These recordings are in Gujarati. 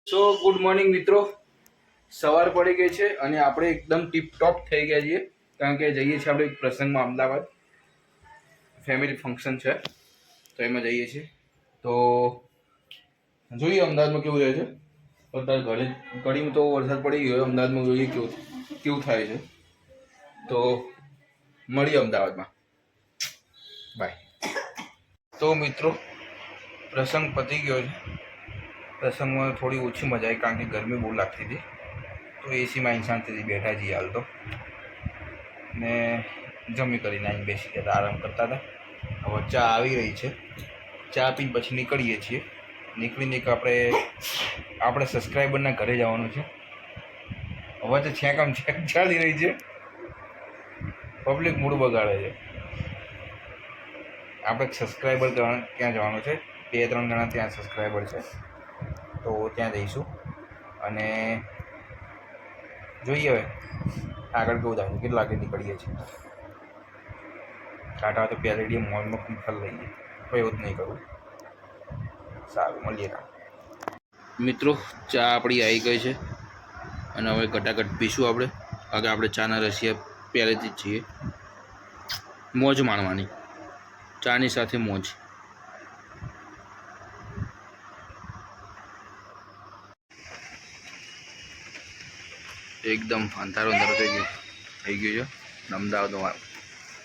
સો ગુડ મોર્નિંગ મિત્રો, સવાર પડી ગઈ છે અને આપણે એકદમ ટીપટોપ થઈ ગયા છીએ કારણ કે જઈએ છીએ આપણે એક પ્રસંગમાં અમદાવાદ. ફેમિલી ફંક્શન છે તો એમાં જઈએ છીએ. તો જોઈએ અમદાવાદમાં કેવું રહે છે. અત્યારે ઘડીમાં તો વરસાદ પડી ગયો. અમદાવાદમાં જોઈએ કેવું થાય છે. તો મળીએ અમદાવાદમાં. બાય. તો મિત્રો પ્રસંગ પતી ગયો છે. પ્રસંગમાં થોડી ઓછી મજા આવી કારણ કે ગરમી બહુ લાગતી હતી. તો એસીમાં શાંતિથી બેઠા છીએ હાલ તો. ને જમી કરીને આવીને બેસી ગયા આરામ કરતા હતા. હવે ચા આવી રહી છે. ચા પીને પછી નીકળીએ છીએ. નીકળીને એક આપણે સબસ્ક્રાઈબરના ઘરે જવાનું છે. હવે તો છેકામ છેક ચાલી રહી છે. પબ્લિક મૂડ બગાડે છે. આપણે સબસ્ક્રાઈબર ત્યાં જવાનું છે. 2-3 જણા ત્યાં સબસ્ક્રાઈબર છે તો ત્યાં જઈશું અને જોઈએ હવે આગળ કેવું થાય. કેટલા વાગે નીકળીએ છીએ. ટાટા તો પેલેડિયમ મોલમાં પણ ફરી લઈએ. તો એવું જ નહીં કરું. સારું, મળીએ. મિત્રો ચા આપણી આવી ગઈ છે અને હવે ઘટાઘટ પીશું આપણે. કારણ કે આપણે ચાના રસિયા પહેલેથી જ છીએ. મોજ માણવાની, ચાની સાથે મોજ. એકદમ અંધારો થઈ ગયું છે. અમદાવાદનો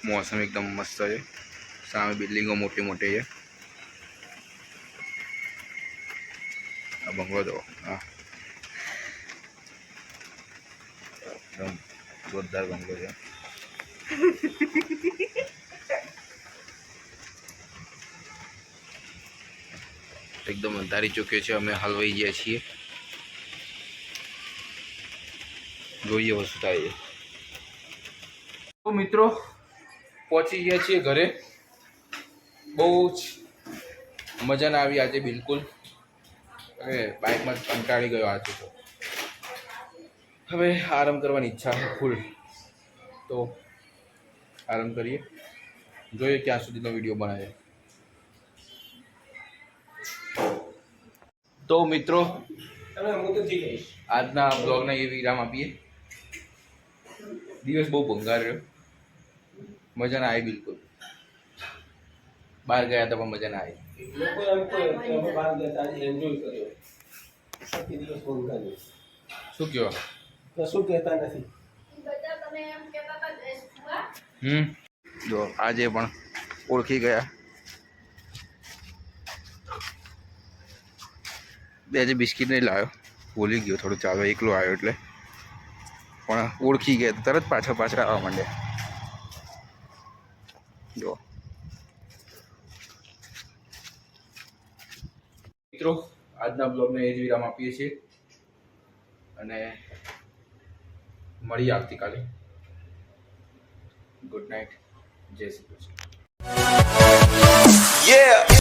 મોસમ એકદમ મસ્ત છે. સામે બિલ્ડિંગો મોટી મોટી છે. આ બંગલો જો, હા, એકદમ જોરદાર બંગલો છે. એકદમ અંધારી ચૂક્યો છે. અમે હલવાઈ ગયા છીએ. જોઈએ વસ્તુ થાય. તો મિત્રો પહોંચી ગયા છીએ ઘરે. બહુ જ મજા ના આવી આજે બિલકુલ. બાઇકમાં કંટાળી ગયો આજે તો. હવે આરામ કરવાની ઈચ્છા છે ફૂલ. તો આરામ કરીએ. જોઈએ ક્યાં સુધીનો વિડીયો બનાવે. તો મિત્રો આજના બ્લોગને એ વિરામ આપીએ. દિવસ બહુ ભંગાર રહ્યો. મજા ના આવી બિલકુલ. બહાર ગયા હતા પણ મજા ના આવી. શું કહો? શું કહેતા નથી. જો આજે પણ ઓળખી ગયા. બે આજે બિસ્કિટ નહીં લાવ્યો, ભૂલી ગયો. થોડું ચાલો એકલો આવ્યો એટલે. પણ ઓળખી ગયા તરત પાછળ આવવા માંડ્યા. જો મિત્રો આજના બ્લોગને એ જ વિરામ આપીએ છીએ અને મળીએ આવતીકાલે. Good night. જય શ્રી કૃષ્ણ.